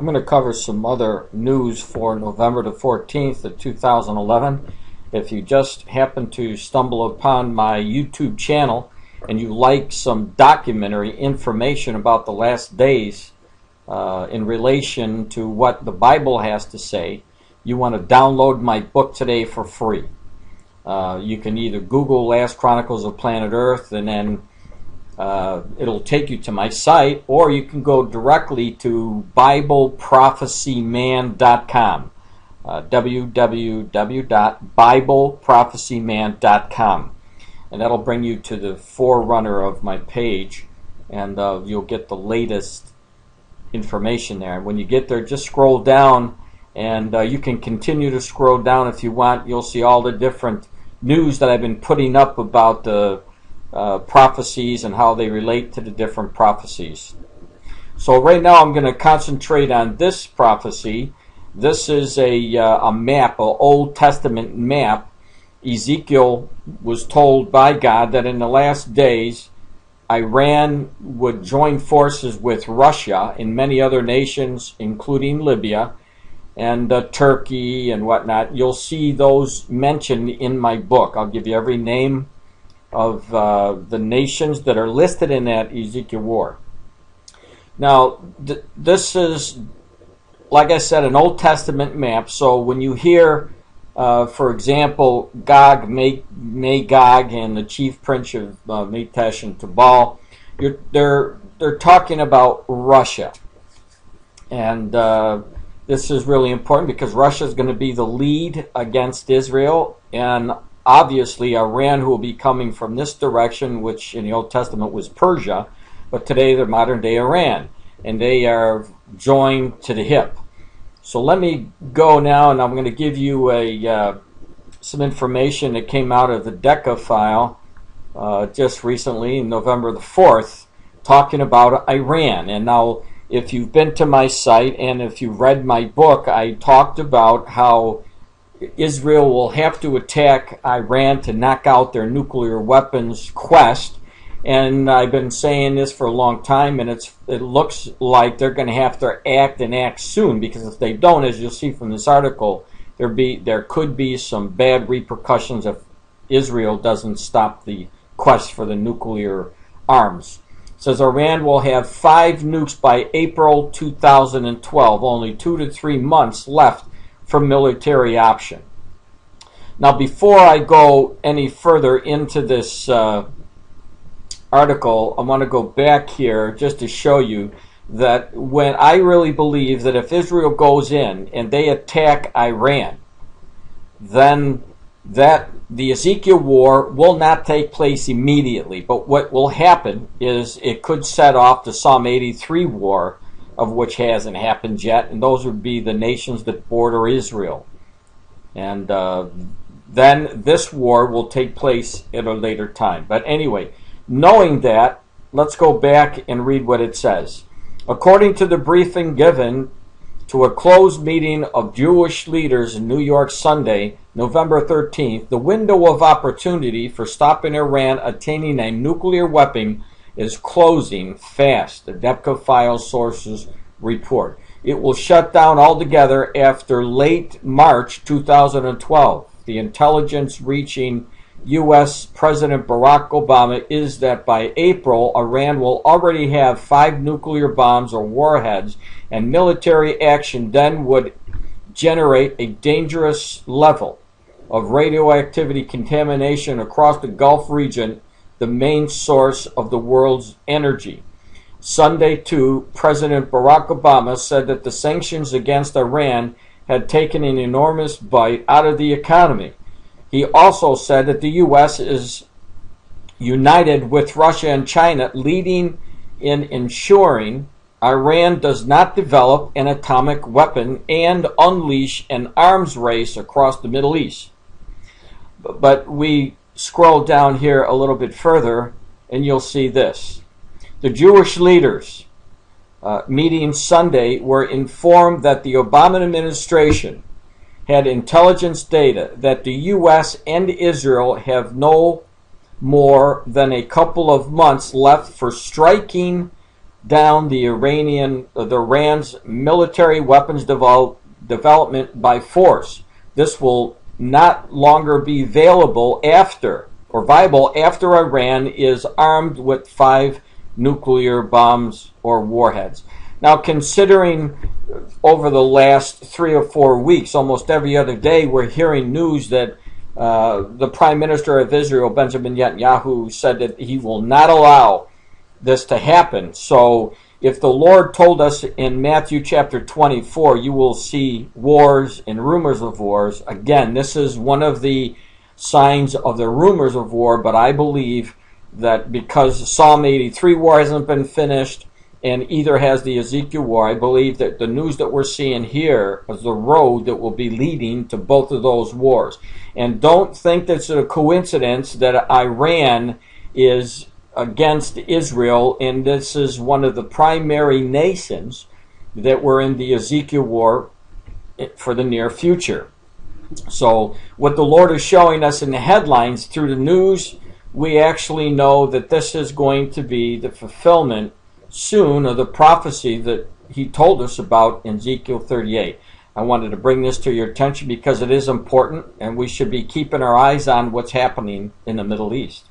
I'm going to cover some other news for November the 14th of 2011. If you just happen to stumble upon my YouTube channel and you like some documentary information about the last days in relation to what the Bible has to say, you want to download my book today for free. You can either Google Last Chronicles of Planet Earth and then it'll take you to my site, or you can go directly to BibleProphecyMan.com, www.BibleProphecyMan.com, and that'll bring you to the forerunner of my page, and you'll get the latest information there. When you get there, just scroll down, and you can continue to scroll down if you want. You'll see all the different news that I've been putting up about the prophecies and how they relate to the different prophecies. So right now I'm going to concentrate on this prophecy. This is a map, an Old Testament map. Ezekiel was told by God that in the last days Iran would join forces with Russia and many other nations, including Libya and Turkey and whatnot. You'll see those mentioned in my book. I'll give you every name of the nations that are listed in that Ezekiel war. Now, this is, like I said, an Old Testament map. So when you hear, for example, Gog, Magog, and the chief prince of Metesh and Tubal, they're talking about Russia. And this is really important because Russia is going to be the lead against Israel, and obviously Iran, who will be coming from this direction, which in the Old Testament was Persia, but today they're modern-day Iran, and they are joined to the hip. So let me go now, and I'm going to give you some information that came out of the Decca file just recently, November the 4th, talking about Iran. And now, if you've been to my site and if you've read my book, I talked about how Israel will have to attack Iran to knock out their nuclear weapons quest. And I've been saying this for a long time, and it looks like they're going to have to act and act soon, because if they don't, as you'll see from this article, there could be some bad repercussions if Israel doesn't stop the quest for the nuclear arms. It says Iran will have 5 nukes by April 2012, only 2 to 3 months left for military option. Now, before I go any further into this article, I want to go back here just to show you that when I really believe that if Israel goes in and they attack Iran, then the Ezekiel war will not take place immediately. But what will happen is it could set off the Psalm 83 war, of which hasn't happened yet, and those would be the nations that border Israel. And then this war will take place at a later time. But anyway, knowing that, let's go back and read what it says. According to the briefing given to a closed meeting of Jewish leaders in New York Sunday, November 13th, the window of opportunity for stopping Iran attaining a nuclear weapon is closing fast, the Decca file sources report. It will shut down altogether after late March 2012. The intelligence reaching U.S. President Barack Obama is that by April, Iran will already have 5 nuclear bombs or warheads, and military action then would generate a dangerous level of radioactivity contamination across the Gulf region, the main source of the world's energy. Sunday, too, President Barack Obama said that the sanctions against Iran had taken an enormous bite out of the economy. He also said that the U.S. is united with Russia and China, leading in ensuring Iran does not develop an atomic weapon and unleash an arms race across the Middle East. But we scroll down here a little bit further, and you'll see this. The Jewish leaders meeting Sunday were informed that the Obama administration had intelligence data that the U.S. and Israel have no more than a couple of months left for striking down the Iran's military weapons development by force. This will not longer be viable after Iran is armed with 5 nuclear bombs or warheads. Now, considering over the last 3 or 4 weeks, almost every other day, we're hearing news that the Prime Minister of Israel, Benjamin Netanyahu, said that he will not allow this to happen. So if the Lord told us in Matthew chapter 24, you will see wars and rumors of wars, again, this is one of the signs of the rumors of war, but I believe that because Psalm 83 war hasn't been finished, and either has the Ezekiel war, I believe that the news that we're seeing here is the road that will be leading to both of those wars. And don't think that it's a coincidence that Iran is against Israel, and this is one of the primary nations that were in the Ezekiel war for the near future. So what the Lord is showing us in the headlines through the news, we actually know that this is going to be the fulfillment soon of the prophecy that he told us about in Ezekiel 38. I wanted to bring this to your attention because it is important, and we should be keeping our eyes on what's happening in the Middle East.